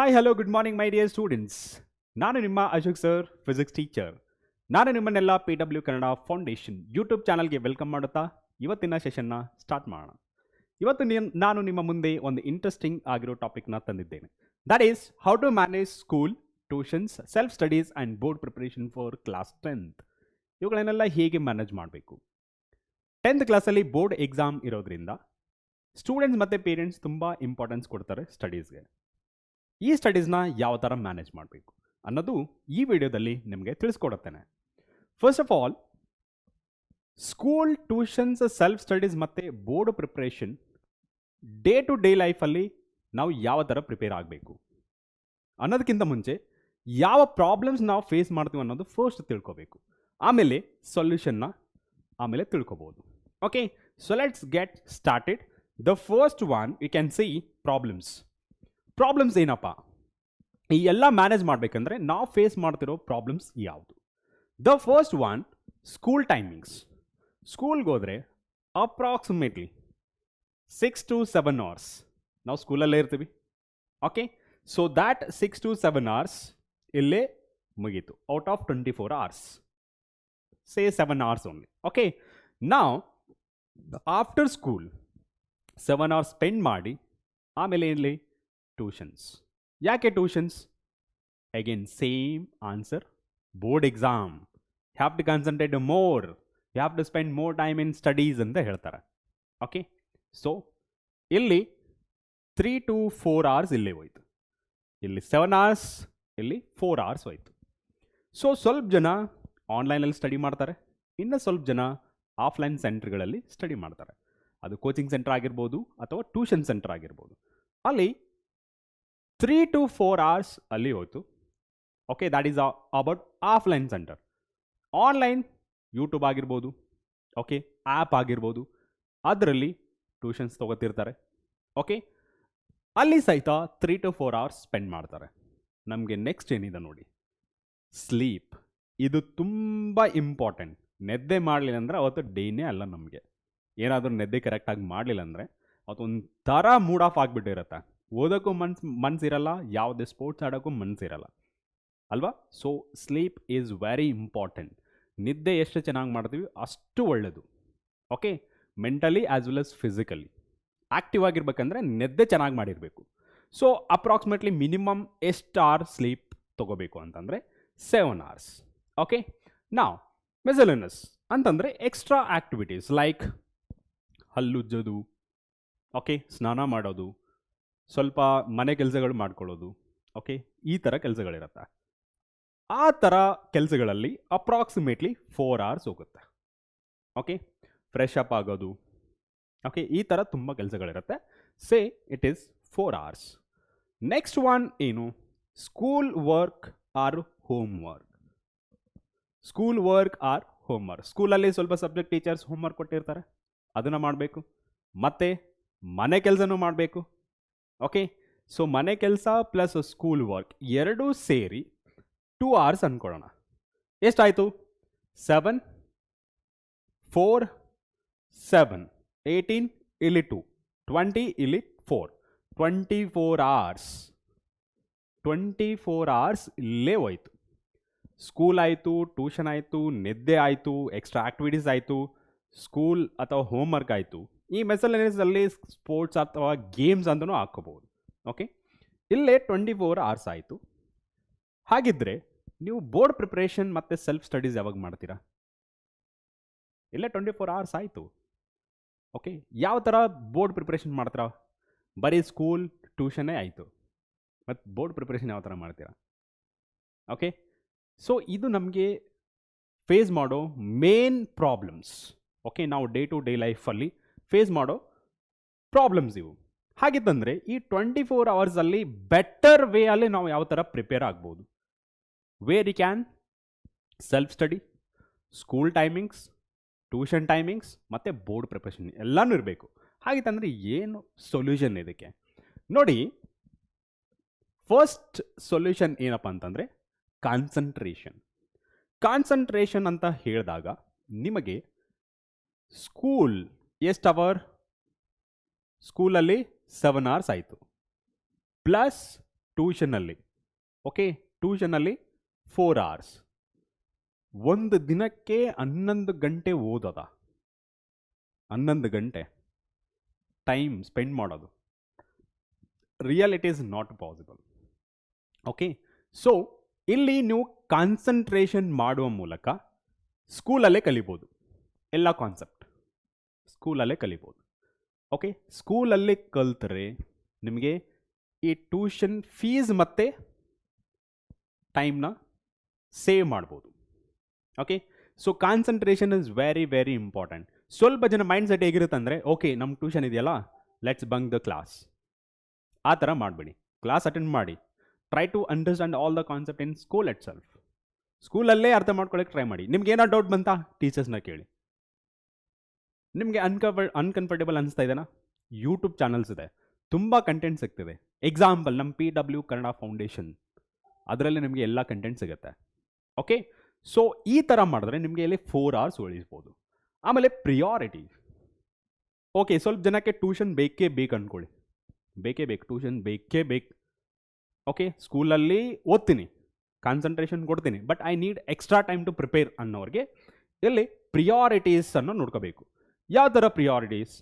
Hi hello good morning my dear students. ನಾನು ನಿಮ್ಮ Ashok sir, physics teacher. ನಾನು ನಿಮ್ಮನ್ನೆಲ್ಲ PW ಕನ್ನಡ ಫೌಂಡೇಶನ್ ಯೂಟ್ಯೂಬ್ ಚಾನಲ್ಗೆ ವೆಲ್ಕಮ್ ಮಾಡುತ್ತಾ ಇವತ್ತಿನ ಸೆಷನ್ನ ಸ್ಟಾರ್ಟ್ ಮಾಡೋಣ. ಇವತ್ತು ನಾನು ನಿಮ್ಮ ಮುಂದೆ ಒಂದು ಇಂಟ್ರೆಸ್ಟಿಂಗ್ ಆಗಿರೋ ಟಾಪಿಕ್ನ ತಂದಿದ್ದೇನೆ. That is how to manage school, tuitions, self studies and board preparation for class 10th. ಇವುಗಳನ್ನೆಲ್ಲ ಹೇಗೆ ಮ್ಯಾನೇಜ್ ಮಾಡಬೇಕು. 10th ಕ್ಲಾಸಲ್ಲಿ ಬೋರ್ಡ್ ಎಕ್ಸಾಮ್ ಇರೋದ್ರಿಂದ ಸ್ಟೂಡೆಂಟ್ಸ್ ಮತ್ತು ಪೇರೆಂಟ್ಸ್ ತುಂಬ ಇಂಪಾರ್ಟೆನ್ಸ್ ಕೊಡ್ತಾರೆ ಸ್ಟಡೀಸ್ಗೆ. ಈ ಸ್ಟಡೀಸ್ನ ಯಾವ ಥರ ಮ್ಯಾನೇಜ್ ಮಾಡಬೇಕು ಅನ್ನೋದು ಈ ವಿಡಿಯೋದಲ್ಲಿ ನಿಮಗೆ ತಿಳಿಸ್ಕೊಡುತ್ತೇನೆ. First of all, school, tuitions, self studies ಮತ್ತು board preparation day to day ಲೈಫಲ್ಲಿ ನಾವು ಯಾವ ಥರ ಪ್ರಿಪೇರ್ ಆಗಬೇಕು ಅನ್ನೋದಕ್ಕಿಂತ ಮುಂಚೆ ಯಾವ ಪ್ರಾಬ್ಲಮ್ಸ್ ನಾವು ಫೇಸ್ ಮಾಡ್ತೀವಿ ಅನ್ನೋದು ಫಸ್ಟ್ ತಿಳ್ಕೊಬೇಕು. ಆಮೇಲೆ ಸೊಲ್ಯೂಷನ್ನ ಆಮೇಲೆ ತಿಳ್ಕೊಬೋದು. Okay, so let's get started. The first one you can see problems ಏನಪ್ಪ? ಈ ಎಲ್ಲ ಮ್ಯಾನೇಜ್ ಮಾಡಬೇಕಂದ್ರೆ ನಾವು ಫೇಸ್ ಮಾಡ್ತಿರೋ ಪ್ರಾಬ್ಲಮ್ಸ್ ಯಾವುದು? The first one, school timings. ಸ್ಕೂಲ್ಗೆ ಹೋದರೆ ಅಪ್ರಾಕ್ಸಿಮೇಟ್ಲಿ 6 to 7 hours ನಾವು ಸ್ಕೂಲಲ್ಲೇ ಇರ್ತೀವಿ. Okay, so that 6 to 7 hours ಇಲ್ಲೇ ಮುಗೀತು. Out of 24 hours, say 7 hours only. Okay, now after school 7 hours spend ಮಾಡಿ ಆಮೇಲೆ ಇಲ್ಲಿ ಟ್ಯೂಷನ್ಸ್. ಯಾಕೆ tuitions? Again same answer, board exam. Have to concentrate more, you have to spend more time in studies ಅಂತ ಹೇಳ್ತಾರೆ. Okay, so ಇಲ್ಲಿ 3 to 4 hours ಇಲ್ಲೇ ಹೋಯ್ತು. ಇಲ್ಲಿ 7 hours, ಇಲ್ಲಿ 4 hours ಹೋಯ್ತು. ಸೊ ಸ್ವಲ್ಪ ಜನ ಆನ್ಲೈನಲ್ಲಿ ಸ್ಟಡಿ ಮಾಡ್ತಾರೆ, ಇನ್ನು ಸ್ವಲ್ಪ ಜನ ಆಫ್ಲೈನ್ ಸೆಂಟರ್ಗಳಲ್ಲಿ ಸ್ಟಡಿ ಮಾಡ್ತಾರೆ. ಅದು ಕೋಚಿಂಗ್ ಸೆಂಟರ್ ಆಗಿರ್ಬೋದು ಅಥವಾ ಟ್ಯೂಷನ್ ಸೆಂಟರ್ ಆಗಿರ್ಬೋದು. ಅಲ್ಲಿ 3 to 4 hours ಅಲ್ಲಿ ಹೋಯ್ತು. Okay, that is about offline centre. Online YouTube ಆಗಿರ್ಬೋದು, ಓಕೆ, ಆ್ಯಪ್ ಆಗಿರ್ಬೋದು, ಅದರಲ್ಲಿ ಟ್ಯೂಷನ್ಸ್ ತೊಗೋತಿರ್ತಾರೆ. ಓಕೆ, ಅಲ್ಲಿ ಸಹಿತ 3 to 4 hours ಸ್ಪೆಂಡ್ ಮಾಡ್ತಾರೆ. ನಮಗೆ ನೆಕ್ಸ್ಟ್ ಏನಿದೆ ನೋಡಿ, ಸ್ಲೀಪ್. ಇದು ತುಂಬ ಇಂಪಾರ್ಟೆಂಟ್. ನಿದ್ದೆ ಮಾಡಲಿಲ್ಲ ಅಂದರೆ ಅವತ್ತು ಡೇನೇ ಅಲ್ಲ. ನಮಗೆ ಏನಾದರೂ ನಿದ್ದೆ ಕರೆಕ್ಟಾಗಿ ಮಾಡಲಿಲ್ಲ ಅಂದರೆ ಅವತ್ತು ಒಂಥರ ಮೂಡ್ ಆಫ್ ಆಗಿಬಿಟ್ಟಿರುತ್ತೆ. ಓದೋಕ್ಕೂ ಮನಸ್ಸಿರಲ್ಲ, ಯಾವುದೇ ಸ್ಪೋರ್ಟ್ಸ್ ಆಡೋಕ್ಕೂ ಮನಸ್ಸಿರಲ್ಲ ಅಲ್ವಾ? So sleep is very important. ನಿದ್ದೆ ಎಷ್ಟು ಚೆನ್ನಾಗಿ ಮಾಡ್ತೀವಿ ಅಷ್ಟು ಒಳ್ಳೆಯದು. Okay, mentally as well as physically active ಆಗಿರ್ಬೇಕಂದ್ರೆ ನಿದ್ದೆ ಚೆನ್ನಾಗಿ ಮಾಡಿರಬೇಕು. ಸೊ ಅಪ್ರಾಕ್ಸಿಮೇಟ್ಲಿ ಮಿನಿಮಮ್ ಎಷ್ಟು ಅವರ್ ಸ್ಲೀಪ್ ತೊಗೋಬೇಕು ಅಂತಂದರೆ 7 hours. ಓಕೆ, ನಾವು ಮೆಸಲೆನಸ್ ಅಂತಂದರೆ ಎಕ್ಸ್ಟ್ರಾ ಆ್ಯಕ್ಟಿವಿಟೀಸ್ ಲೈಕ್ ಹಲ್ಲುಜ್ಜೋದು, ಓಕೆ, ಸ್ನಾನ ಮಾಡೋದು, ಸ್ವಲ್ಪ ಮನೆ ಕೆಲಸಗಳು ಮಾಡ್ಕೊಳ್ಳೋದು, ಓಕೆ, ಈ ಥರ ಕೆಲಸಗಳಿರುತ್ತೆ. ಆ ಥರ ಕೆಲಸಗಳಲ್ಲಿ ಅಪ್ರಾಕ್ಸಿಮೇಟ್ಲಿ 4 hours ಹೋಗುತ್ತೆ. ಓಕೆ, ಫ್ರೆಶ್ ಅಪ್ ಆಗೋದು, ಓಕೆ, ಈ ಥರ ತುಂಬ ಕೆಲಸಗಳಿರುತ್ತೆ. Say it is 4 hours. Next one ಏನು? School work or home work. School work or home work. ಸ್ಕೂಲಲ್ಲಿ ಸ್ವಲ್ಪ ಸಬ್ಜೆಕ್ಟ್ ಟೀಚರ್ಸ್ ಹೋಮ್ ವರ್ಕ್ ಕೊಟ್ಟಿರ್ತಾರೆ, ಅದನ್ನು ಮಾಡಬೇಕು. ಮತ್ತು ಮನೆ ಕೆಲಸನೂ ಮಾಡಬೇಕು. ಓಕೆ, ಸೊ ಮನೆ ಕೆಲಸ ಪ್ಲಸ್ ಸ್ಕೂಲ್ ವರ್ಕ್ ಎರಡೂ ಸೇರಿ 2 hours ಅಂದ್ಕೊಳ್ಳೋಣ. ಎಷ್ಟಾಯಿತು? 7, 4, 7, 18, ಇಲ್ಲಿ 2, 20, ಇಲ್ಲಿ 4, 24 hours. 24 hours ಇಲ್ಲೇ ಹೋಯ್ತು. ಸ್ಕೂಲ್ ಆಯಿತು, ಟ್ಯೂಷನ್ ಆಯಿತು, ನಿದ್ದೆ ಆಯಿತು, ಎಕ್ಸ್ಟ್ರಾ ಆ್ಯಕ್ಟಿವಿಟೀಸ್ ಆಯಿತು, ಸ್ಕೂಲ್ ಅಥವಾ ಹೋಮ್ವರ್ಕ್ ಆಯಿತು. ಈ ಮೆಸಲೆನಿಯಸಲ್ಲಿ ಸ್ಪೋರ್ಟ್ಸ್ ಅಥವಾ ಗೇಮ್ಸ್ ಅಂತಲೂ ಹಾಕ್ಕೋಬೋದು. ಓಕೆ, ಇಲ್ಲೇ 24 hours ಆಯಿತು. ಹಾಗಿದ್ದರೆ ನೀವು ಬೋರ್ಡ್ ಪ್ರಿಪ್ರೇಷನ್ ಮತ್ತು ಸೆಲ್ಫ್ ಸ್ಟಡೀಸ್ ಯಾವಾಗ ಮಾಡ್ತೀರಾ? ಇಲ್ಲೇ 24 hours ಆಯಿತು. ಓಕೆ, ಯಾವ ಥರ ಬೋರ್ಡ್ ಪ್ರಿಪ್ರೇಷನ್ ಮಾಡ್ತೀರಾ? ಬರೀ ಸ್ಕೂಲ್ ಟ್ಯೂಷನ್ನೇ ಆಯಿತು, ಮತ್ತು ಬೋರ್ಡ್ ಪ್ರಿಪ್ರೇಷನ್ ಯಾವ ಥರ ಮಾಡ್ತೀರಾ? ಓಕೆ, ಸೊ ಇದು ನಮಗೆ ಫೇಸ್ ಮಾಡೋ ಮೇನ್ ಪ್ರಾಬ್ಲಮ್ಸ್. ಓಕೆ, ನಾವು ಡೇ ಟು ಡೇ ಲೈಫಲ್ಲಿ ಫೇಸ್ ಮಾಡೋ ಪ್ರಾಬ್ಲಮ್ಸ್ ಇವು. ಹಾಗಿತ್ತಂದರೆ ಈ 24 hours ಬೆಟರ್ ವೇ ಅಲ್ಲಿ ನಾವು ಯಾವ ಥರ ಪ್ರಿಪೇರ್ ಆಗ್ಬೋದು? Where you can self study, school timings, tuition timings ಮತ್ತು ಬೋರ್ಡ್ ಪ್ರಿಪ್ರೇಷನ್ ಎಲ್ಲನೂ ಇರಬೇಕು. ಹಾಗಿತ್ತಂದರೆ ಏನು ಸೊಲ್ಯೂಷನ್ ಇದಕ್ಕೆ? ನೋಡಿ, ಫಸ್ಟ್ ಸೊಲ್ಯೂಷನ್ ಏನಪ್ಪ ಅಂತಂದರೆ ಕಾನ್ಸಂಟ್ರೇಷನ್ ಅಂತ ಹೇಳಿದಾಗ ನಿಮಗೆ ಸ್ಕೂಲ್ ಎಷ್ಟು ಅವರ್? ಸ್ಕೂಲಲ್ಲಿ 7 hours ಆಯಿತು, ಪ್ಲಸ್ ಟ್ಯೂಷನಲ್ಲಿ. ಓಕೆ, ಟ್ಯೂಷನಲ್ಲಿ 4 hours. ಒಂದು ದಿನಕ್ಕೆ 11 ಗಂಟೆ ಓದೋದ, 11 ಗಂಟೆ ಟೈಮ್ ಸ್ಪೆಂಡ್ ಮಾಡೋದು. Real it is not possible. Okay, so ಇಲ್ಲಿ ನೀವು ಕಾನ್ಸಂಟ್ರೇಷನ್ ಮಾಡುವ ಮೂಲಕ ಸ್ಕೂಲಲ್ಲೇ ಕಲಿಬೋದು. ಎಲ್ಲ ಕಾನ್ಸೆಪ್ಟ್ ಸ್ಕೂಲಲ್ಲೇ ಕಲಿಬೋದು. ಓಕೆ, ಸ್ಕೂಲಲ್ಲಿ ಕಲ್ತರೆ ನಿಮಗೆ ಈ ಟ್ಯೂಷನ್ ಫೀಸ್ ಮತ್ತು ಟೈಮ್ನ ಸೇವ್ ಮಾಡ್ಬೋದು. Okay, so concentration is very very important. ಸ್ವಲ್ಪ ಜನ ಮೈಂಡ್ ಸೆಟ್ ಹೇಗಿರುತ್ತೆ ಅಂದರೆ, ಓಕೆ ನಮ್ಮ ಟ್ಯೂಷನ್ ಇದೆಯಲ್ಲ, ಲೆಟ್ಸ್ ಬಂಕ್ ದ ಕ್ಲಾಸ್. ಆ ಥರ ಮಾಡಬೇಡಿ. ಕ್ಲಾಸ್ ಅಟೆಂಡ್ ಮಾಡಿ. Try to understand all the concept in school itself. ಸ್ಕೂಲಲ್ಲೇ ಅರ್ಥ ಮಾಡ್ಕೊಳ್ಳೋಕೆ ಟ್ರೈ ಮಾಡಿ. ನಿಮ್ಗೆ ಏನೋ ಡೌಟ್ ಬಂತಾ, ಟೀಚರ್ಸ್ನ ಕೇಳಿ. ನಿಮಗೆ ಅನ್ಕಂಫರ್ಟೇಬಲ್ ಅನಿಸ್ತಾ ಇದೆನಾ, ಯೂಟ್ಯೂಬ್ ಚಾನಲ್ಸ್ ಇದೆ, ತುಂಬ ಕಂಟೆಂಟ್ ಸಿಗ್ತಿದೆ. ಎಕ್ಸಾಂಪಲ್ ನಮ್ಮ PW ಕನ್ನಡ ಫೌಂಡೇಶನ್, ಅದರಲ್ಲಿ ನಿಮಗೆ ಎಲ್ಲ ಕಂಟೆಂಟ್ ಸಿಗುತ್ತೆ. ಓಕೆ, ಸೊ ಈ ಥರ ಮಾಡಿದ್ರೆ ನಿಮಗೆ ಇಲ್ಲಿ 4 hours ಉಳಿಸ್ಬೋದು. ಆಮೇಲೆ ಪ್ರಿಯಾರಿಟಿ. ಓಕೆ, ಸ್ವಲ್ಪ ಜನಕ್ಕೆ ಟ್ಯೂಷನ್ ಬೇಕೇ ಬೇಕು ಅಂದ್ಕೊಳ್ಳಿ, ಬೇಕೇ ಬೇಕು, ಟ್ಯೂಷನ್ ಬೇಕೇ ಬೇಕು. ಓಕೆ, ಸ್ಕೂಲಲ್ಲಿ ಓದ್ತೀನಿ, ಕಾನ್ಸಂಟ್ರೇಷನ್ ಕೊಡ್ತೀನಿ, but I need extra time to prepare ಅನ್ನೋರಿಗೆ ಇಲ್ಲಿ ಪ್ರಿಯಾರಿಟೀಸನ್ನು ನೋಡ್ಕೋಬೇಕು. ಯಾವ ಥರ ಪ್ರಿಯಾರಿಟೀಸ್?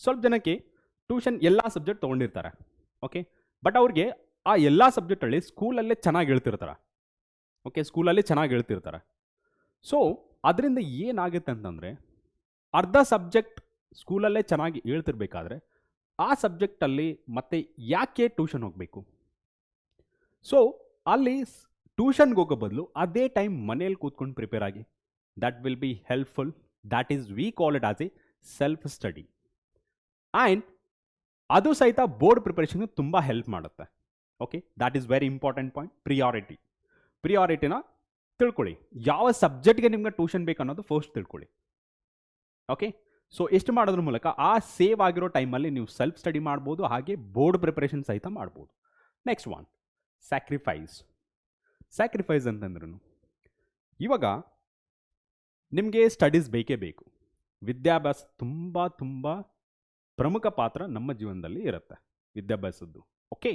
ಸ್ವಲ್ಪ ಜನಕ್ಕೆ ಟ್ಯೂಷನ್ ಎಲ್ಲ ಸಬ್ಜೆಕ್ಟ್ ತೊಗೊಂಡಿರ್ತಾರೆ. ಓಕೆ, ಬಟ್ ಅವ್ರಿಗೆ ಆ ಎಲ್ಲ ಸಬ್ಜೆಕ್ಟಲ್ಲಿ ಸ್ಕೂಲಲ್ಲೇ ಚೆನ್ನಾಗಿ ಹೇಳ್ತಿರ್ತಾರೆ. ಓಕೆ, ಸ್ಕೂಲಲ್ಲಿ ಚೆನ್ನಾಗಿ ಹೇಳ್ತಿರ್ತಾರೆ. ಸೊ ಅದರಿಂದ ಏನಾಗುತ್ತೆ ಅಂತಂದರೆ, ಅರ್ಧ ಸಬ್ಜೆಕ್ಟ್ ಸ್ಕೂಲಲ್ಲೇ ಚೆನ್ನಾಗಿ ಹೇಳ್ತಿರ್ಬೇಕಾದ್ರೆ ಆ ಸಬ್ಜೆಕ್ಟಲ್ಲಿ ಮತ್ತೆ ಯಾಕೆ ಟ್ಯೂಷನ್ ಹೋಗಬೇಕು? ಸೊ ಅಲ್ಲಿ ಟ್ಯೂಷನ್ಗೆ ಹೋಗೋ ಬದಲು ಅದೇ ಟೈಮ್ ಮನೇಲಿ ಕೂತ್ಕೊಂಡು ಪ್ರಿಪೇರ್ ಆಗಿ. That will be helpful. That is we call it as a self study. And ಅದು ಸಹಿತ ಬೋರ್ಡ್ ಪ್ರಿಪರೇಷನ್ಗೆ ತುಂಬ ಹೆಲ್ಪ್ ಮಾಡುತ್ತೆ. Okay, that is very important point. ಪ್ರಿಯಾರಿಟಿನ ತಿಳ್ಕೊಳ್ಳಿ. ಯಾವ ಸಬ್ಜೆಕ್ಟ್ಗೆ ನಿಮ್ಗೆ ಟ್ಯೂಷನ್ ಬೇಕು ಅನ್ನೋದು ಫಸ್ಟ್ ತಿಳ್ಕೊಳ್ಳಿ. ಓಕೆ, ಸೊ ಎಷ್ಟು ಮಾಡೋದ್ರ ಮೂಲಕ ಆ ಸೇವ್ ಆಗಿರೋ ಟೈಮಲ್ಲಿ ನೀವು ಸೆಲ್ಫ್ ಸ್ಟಡಿ ಮಾಡ್ಬೋದು, ಹಾಗೆ ಬೋರ್ಡ್ ಪ್ರಿಪರೇಷನ್ ಸಹಿತ ಮಾಡ್ಬೋದು. ನೆಕ್ಸ್ಟ್ ಒನ್, ಸ್ಯಾಕ್ರಿಫೈಸ್ ಅಂತಂದ್ರೂ ಇವಾಗ ನಿಮಗೆ ಸ್ಟಡೀಸ್ ಬೇಕೇ ಬೇಕು. ವಿದ್ಯಾಭ್ಯಾಸ ತುಂಬ ತುಂಬ ಪ್ರಮುಖ ಪಾತ್ರ ನಮ್ಮ ಜೀವನದಲ್ಲಿ ಇರುತ್ತೆ, ವಿದ್ಯಾಭ್ಯಾಸದ್ದು. Okay,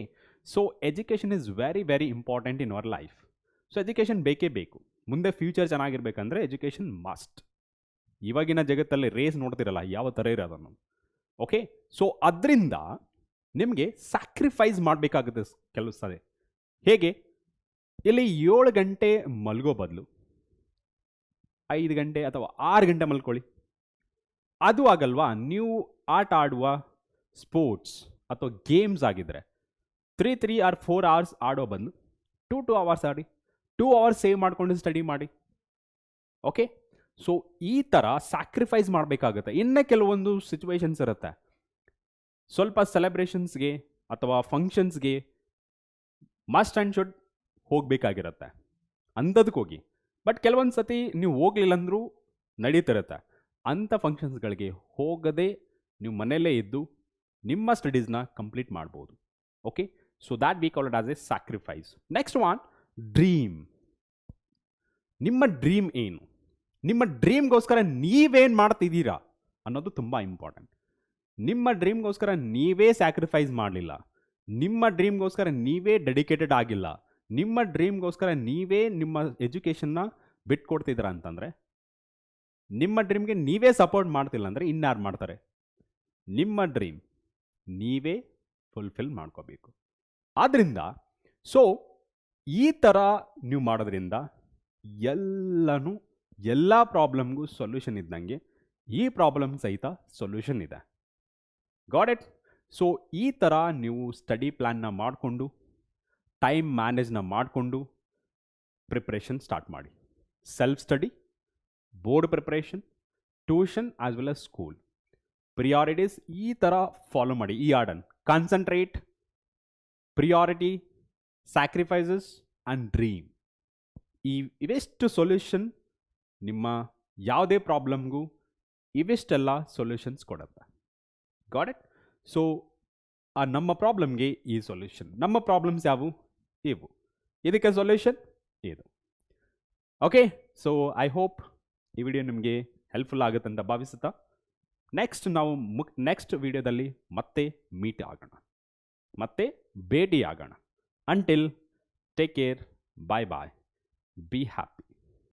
so education is very very important in our life. So education ಬೇಕೇ ಬೇಕು. ಮುಂದೆ ಫ್ಯೂಚರ್ ಚೆನ್ನಾಗಿರ್ಬೇಕಂದ್ರೆ ಎಜುಕೇಷನ್ ಮಸ್ಟ್. ಇವಾಗಿನ ಜಗತ್ತಲ್ಲಿ ರೇಸ್ ನೋಡ್ತಿರಲ್ಲ ಯಾವ ಥರ ಇರೋದನ್ನು. ಓಕೆ, ಸೊ ಅದರಿಂದ ನಿಮಗೆ ಸ್ಯಾಕ್ರಿಫೈಸ್ ಮಾಡಬೇಕಾಗುತ್ತೆ ಕೆಲವು ಸಲ. ಹೇಗೆ? ಇಲ್ಲಿ 7 ಗಂಟೆ ಮಲಗೋ ಬದಲು 5 ಗಂಟೆ ಅಥವಾ 6 ಗಂಟೆ ಮಲ್ಕೊಳ್ಳಿ. ಅದು ಆಗಲ್ವಾ? ನೀವು ಆಟ ಆಡುವ ಸ್ಪೋರ್ಟ್ಸ್ ಅಥವಾ ಗೇಮ್ಸ್ ಆಗಿದ್ದರೆ 3 or 4 hours ಆಡೋ ಬದಲು 2 hours ಆಡಿ, 2 hours ಸೇವ್ ಮಾಡಿಕೊಂಡು ಸ್ಟಡಿ ಮಾಡಿ. ಓಕೆ, ಸೊ ಈ ಥರ ಸ್ಯಾಕ್ರಿಫೈಸ್ ಮಾಡಬೇಕಾಗುತ್ತೆ. ಇನ್ನೂ ಕೆಲವೊಂದು ಸಿಚುವೇಶನ್ಸ್ ಇರುತ್ತೆ, ಸ್ವಲ್ಪ ಸೆಲೆಬ್ರೇಷನ್ಸ್ಗೆ ಅಥವಾ ಫಂಕ್ಷನ್ಸ್ಗೆ ಮಸ್ಟ್ ಆ್ಯಂಡ್ ಶುಡ್ ಹೋಗಬೇಕಾಗಿರುತ್ತೆ, ಅಂಥದಕ್ಕೆ ಹೋಗಿ. ಬಟ್ ಕೆಲವೊಂದು ಸತಿ ನೀವು ಹೋಗಲಿಲ್ಲ ಅಂದರೂ ನಡೀತಿರುತ್ತೆ. ಅಂಥ ಫಂಕ್ಷನ್ಸ್ಗಳಿಗೆ ಹೋಗದೆ ನೀವು ಮನೆಯಲ್ಲೇ ಇದ್ದು ನಿಮ್ಮ ಸ್ಟಡೀಸ್ನ ಕಂಪ್ಲೀಟ್ ಮಾಡ್ಬೋದು. Okay, so that we call it as A sacrifice. Next one, dream. ನಿಮ್ಮ ಡ್ರೀಮ್ ಏನು? ನಿಮ್ಮ ಡ್ರೀಮ್ಗೋಸ್ಕರ ನೀವೇನು ಮಾಡ್ತಿದ್ದೀರಾ ಅನ್ನೋದು ತುಂಬ ಇಂಪಾರ್ಟೆಂಟ್. ನಿಮ್ಮ ಡ್ರೀಮ್ಗೋಸ್ಕರ ನೀವೇ ಸ್ಯಾಕ್ರಿಫೈಸ್ ಮಾಡಲಿಲ್ಲ, ನಿಮ್ಮ ಡ್ರೀಮ್ಗೋಸ್ಕರ ನೀವೇ ಡೆಡಿಕೇಟೆಡ್ ಆಗಿಲ್ಲ, ನಿಮ್ಮ ಡ್ರೀಮ್ಗೋಸ್ಕರ ನೀವೇ ನಿಮ್ಮ ಎಜುಕೇಷನ್ನ ಬಿಟ್ಕೊಡ್ತಿದ್ದೀರಾ ಅಂತಂದರೆ, ನಿಮ್ಮ ಡ್ರೀಮ್ಗೆ ನೀವೇ ಸಪೋರ್ಟ್ ಮಾಡ್ತಿಲ್ಲ ಅಂದರೆ ಇನ್ಯಾರು ಮಾಡ್ತಾರೆ? ನಿಮ್ಮ ಡ್ರೀಮ್ ನೀವೇ ಫುಲ್ಫಿಲ್ ಮಾಡ್ಕೋಬೇಕು. ಆದ್ದರಿಂದ ಸೊ ಈ ಥರ ನೀವು ಮಾಡೋದ್ರಿಂದ ಎಲ್ಲ ಪ್ರಾಬ್ಲಮ್ಗೂ ಸೊಲ್ಯೂಷನ್ ಇದ್ದಂಗೆ ಈ ಪ್ರಾಬ್ಲಮ್ ಸಹಿತ ಸೊಲ್ಯೂಷನ್ ಇದೆ. Got it? ಸೊ ಈ ಥರ ನೀವು ಸ್ಟಡಿ ಪ್ಲ್ಯಾನ್ನ ಮಾಡಿಕೊಂಡು ಟೈಮ್ ಮ್ಯಾನೇಜ್ನ ಮಾಡಿಕೊಂಡು ಪ್ರಿಪ್ರೇಷನ್ ಸ್ಟಾರ್ಟ್ ಮಾಡಿ. Self study, board preparation, tuition as well as school. Priorities ಈ ಥರ ಫಾಲೋ ಮಾಡಿ. ಈ order: concentrate, priority, sacrifices and dream. ಇವೆಷ್ಟು ಸೊಲ್ಯೂಷನ್ ನಿಮ್ಮ ಯಾವುದೇ ಪ್ರಾಬ್ಲಮ್ಗೂ ಇವೆಷ್ಟೆಲ್ಲ ಸೊಲ್ಯೂಷನ್ಸ್ ಕೊಡುತ್ತೆ. Got it? ಸೊ ನಮ್ಮ ಪ್ರಾಬ್ಲಮ್ಗೆ ಈ ಸೊಲ್ಯೂಷನ್. ನಮ್ಮ ಪ್ರಾಬ್ಲಮ್ಸ್ ಯಾವುವು? ಇವು. ಇದಕ್ಕೆ ಸೊಲ್ಯೂಷನ್ ಇದು. ಓಕೆ, ಸೊ ಐ ಹೋಪ್ ಈ ವಿಡಿಯೋ ನಿಮಗೆ ಹೆಲ್ಪ್ಫುಲ್ ಆಗುತ್ತೆ ಅಂತ ಭಾವಿಸುತ್ತಾ ನಾವು ನೆಕ್ಸ್ಟ್ ವಿಡಿಯೋದಲ್ಲಿ ಮತ್ತೆ ಮೀಟ್ ಆಗೋಣ, ಮತ್ತೆ ಭೇಟಿ ಆಗೋಣ. Until, take care, bye bye, be happy.